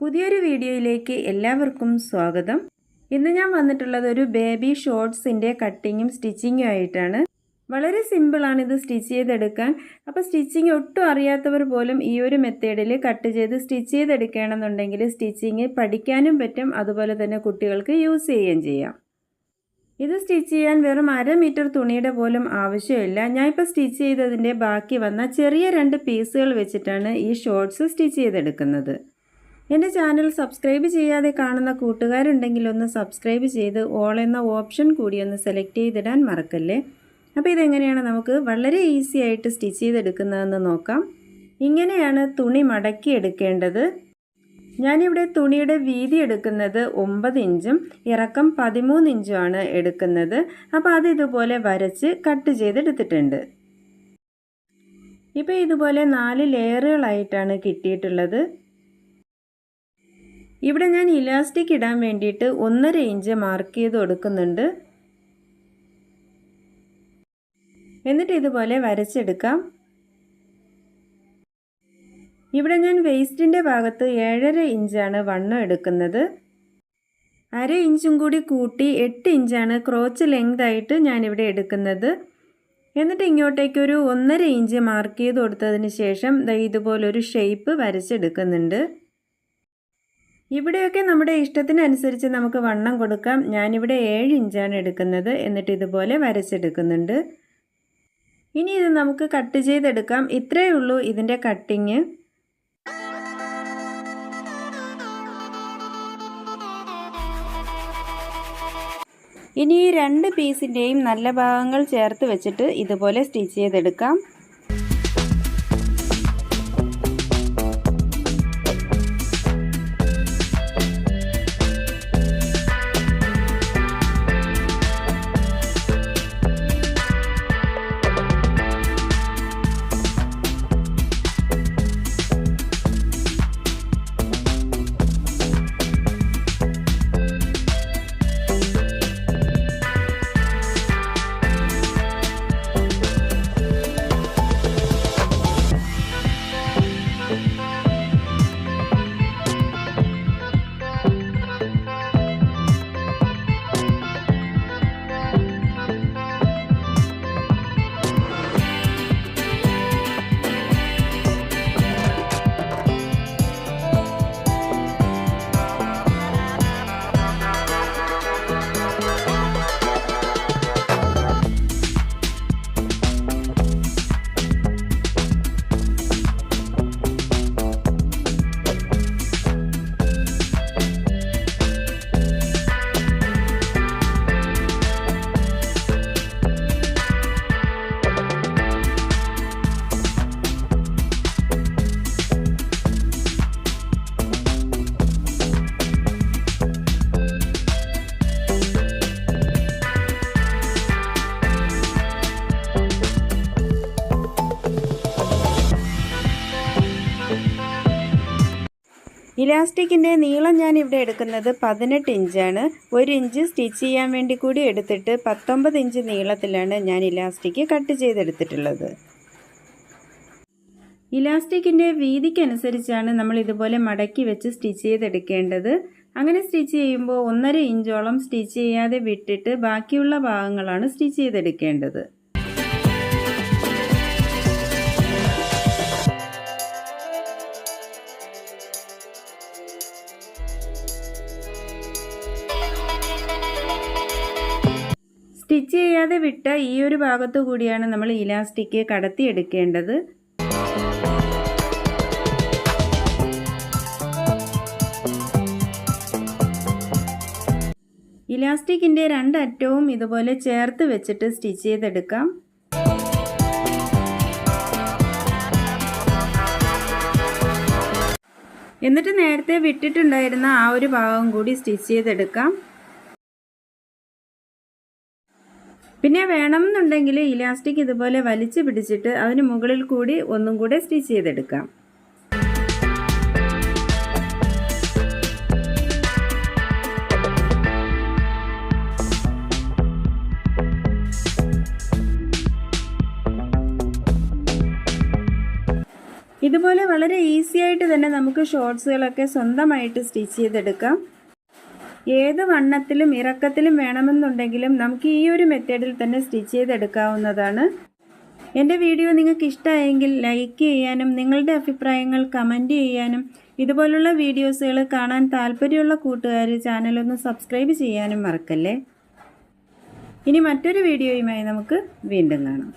പുതിയൊരു വീഡിയോയിലേക്ക് എല്ലാവർക്കും സ്വാഗതം. ഇന്ന് ഞാൻ വന്നിട്ടുള്ളത് ഒരു ബേബി ഷോർട്സിൻ്റെ കട്ടിങ്ങും സ്റ്റിച്ചിങ്ങും ആയിട്ടാണ്. വളരെ സിമ്പിളാണ് ഇത് സ്റ്റിച്ച് ചെയ്തെടുക്കാൻ. അപ്പോൾ സ്റ്റിച്ചിങ് ഒട്ടും അറിയാത്തവർ പോലും ഈ ഒരു മെത്തേഡിൽ കട്ട് ചെയ്ത് സ്റ്റിച്ച് ചെയ്തെടുക്കുകയാണെന്നുണ്ടെങ്കിൽ സ്റ്റിച്ചിങ് പഠിക്കാനും പറ്റും, അതുപോലെ തന്നെ കുട്ടികൾക്ക് യൂസ് ചെയ്യുകയും ചെയ്യാം. ഇത് സ്റ്റിച്ച് ചെയ്യാൻ വെറും 1/2 മീറ്റർ തുണിയുടെ പോലും ആവശ്യമില്ല. ഞാനിപ്പോൾ സ്റ്റിച്ച് ചെയ്തതിൻ്റെ ബാക്കി വന്ന ചെറിയ 2 പീസുകൾ വെച്ചിട്ടാണ് ഈ ഷോർട്സ് സ്റ്റിച്ച് ചെയ്തെടുക്കുന്നത്. എൻ്റെ ചാനൽ സബ്സ്ക്രൈബ് ചെയ്യാതെ കാണുന്ന കൂട്ടുകാരുണ്ടെങ്കിൽ ഒന്ന് സബ്സ്ക്രൈബ് ചെയ്ത് ഓൾ എന്ന ഓപ്ഷൻ കൂടി ഒന്ന് സെലക്ട് ചെയ്തിടാൻ മറക്കല്ലേ. അപ്പോൾ ഇതെങ്ങനെയാണ് നമുക്ക് വളരെ ഈസി ആയിട്ട് സ്റ്റിച്ച് ചെയ്തെടുക്കുന്നതെന്ന് നോക്കാം. ഇങ്ങനെയാണ് തുണി മടക്കി എടുക്കേണ്ടത്. ഞാനിവിടെ തുണിയുടെ വീതി എടുക്കുന്നത് 9 ഇഞ്ചും ഇറക്കം 13 ഇഞ്ചുമാണ് എടുക്കുന്നത്. അപ്പോൾ അത് ഇതുപോലെ വരച്ച് കട്ട് ചെയ്തെടുത്തിട്ടുണ്ട്. ഇപ്പോൾ ഇതുപോലെ 4 ലെയറുകളായിട്ടാണ് കിട്ടിയിട്ടുള്ളത്. ഇവിടെ ഞാൻ ഇലാസ്റ്റിക് ഇടാൻ വേണ്ടിയിട്ട് 1.5 ഇഞ്ച് മാർക്ക് ചെയ്ത് കൊടുക്കുന്നുണ്ട്. എന്നിട്ട് ഇതുപോലെ വരച്ചെടുക്കാം. ഇവിടെ ഞാൻ വേസ്റ്റിൻ്റെ ഭാഗത്ത് 7.5 ഇഞ്ചാണ് വണ്ണം എടുക്കുന്നത്. 1/2 ഇഞ്ചും കൂടി കൂട്ടി 8 ഇഞ്ചാണ് ക്രോച്ച് ലെങ്ത് ആയിട്ട് ഞാനിവിടെ എടുക്കുന്നത്. എന്നിട്ട് ഇങ്ങോട്ടേക്കൊരു 1.5 ഇഞ്ച് മാർക്ക് ചെയ്ത് കൊടുത്തതിന് ശേഷം ഇതുപോലൊരു ഷേപ്പ് വരച്ചെടുക്കുന്നുണ്ട്. ഇവിടെയൊക്കെ നമ്മുടെ ഇഷ്ടത്തിനനുസരിച്ച് നമുക്ക് വണ്ണം കൊടുക്കാം. ഞാനിവിടെ 7 ഇഞ്ചാണ് എടുക്കുന്നത്. എന്നിട്ട് ഇതുപോലെ വരച്ചെടുക്കുന്നുണ്ട്. ഇനി ഇത് നമുക്ക് കട്ട് ചെയ്തെടുക്കാം. ഇത്രയേ ഉള്ളൂ ഇതിൻ്റെ കട്ടിങ്. ഇനി ഈ 2 പീസിൻ്റെയും നല്ല ഭാഗങ്ങൾ ചേർത്ത് വെച്ചിട്ട് ഇതുപോലെ സ്റ്റിച്ച് ചെയ്തെടുക്കാം. ഇലാസ്റ്റിക്കിൻ്റെ നീളം ഞാൻ ഇവിടെ എടുക്കുന്നത് 18 ഇഞ്ചാണ്. 1 ഇഞ്ച് സ്റ്റിച്ച് ചെയ്യാൻ വേണ്ടി കൂടി എടുത്തിട്ട് 19 ഇഞ്ച് നീളത്തിലാണ് ഞാൻ ഇലാസ്റ്റിക് കട്ട് ചെയ്തെടുത്തിട്ടുള്ളത്. ഇലാസ്റ്റിക്കിൻ്റെ വീതിക്കനുസരിച്ചാണ് നമ്മൾ ഇതുപോലെ മടക്കി വെച്ച് സ്റ്റിച്ച് ചെയ്തെടുക്കേണ്ടത്. അങ്ങനെ സ്റ്റിച്ച് ചെയ്യുമ്പോൾ 1.5 ഇഞ്ചോളം സ്റ്റിച്ച് ചെയ്യാതെ വിട്ടിട്ട് ബാക്കിയുള്ള ഭാഗങ്ങളാണ് സ്റ്റിച്ച് ചെയ്തെടുക്കേണ്ടത്. സ്റ്റിച്ച് ചെയ്യാതെ വിട്ട ഈ ഒരു ഭാഗത്തു കൂടിയാണ് നമ്മൾ ഇലാസ്റ്റിക് കടത്തി എടുക്കേണ്ടത്. ഇലാസ്റ്റിക്കിൻ്റെ 2 അറ്റവും ഇതുപോലെ ചേർത്ത് വെച്ചിട്ട് സ്റ്റിച്ച് ചെയ്തെടുക്കാം. എന്നിട്ട് നേരത്തെ വിട്ടിട്ടുണ്ടായിരുന്ന ആ ഒരു ഭാഗം കൂടി സ്റ്റിച്ച് ചെയ്തെടുക്കാം. പിന്നെ വേണമെന്നുണ്ടെങ്കിൽ ഇലാസ്റ്റിക് ഇതുപോലെ വലിച്ചു പിടിച്ചിട്ട് അതിന് മുകളിൽ കൂടി ഒന്നും കൂടെ സ്റ്റിച്ച് ചെയ്തെടുക്കാം. ഇതുപോലെ വളരെ ഈസി ആയിട്ട് തന്നെ നമുക്ക് ഷോർട്സുകളൊക്കെ സ്വന്തമായിട്ട് സ്റ്റിച്ച് ചെയ്തെടുക്കാം. ഏത് വണ്ണത്തിലും ഇറക്കത്തിലും വേണമെന്നുണ്ടെങ്കിലും നമുക്ക് ഈ ഒരു മെത്തേഡിൽ തന്നെ സ്റ്റിച്ച് ചെയ്തെടുക്കാവുന്നതാണ്. എൻ്റെ വീഡിയോ നിങ്ങൾക്ക് ഇഷ്ടമായെങ്കിൽ ലൈക്ക് ചെയ്യാനും നിങ്ങളുടെ അഭിപ്രായങ്ങൾ കമൻറ്റ് ചെയ്യാനും ഇതുപോലുള്ള വീഡിയോസുകൾ കാണാൻ താല്പര്യമുള്ള കൂട്ടുകാർ ചാനലൊന്ന് സബ്സ്ക്രൈബ് ചെയ്യാനും മറക്കല്ലേ. ഇനി മറ്റൊരു വീഡിയോയുമായി നമുക്ക് വീണ്ടും കാണാം.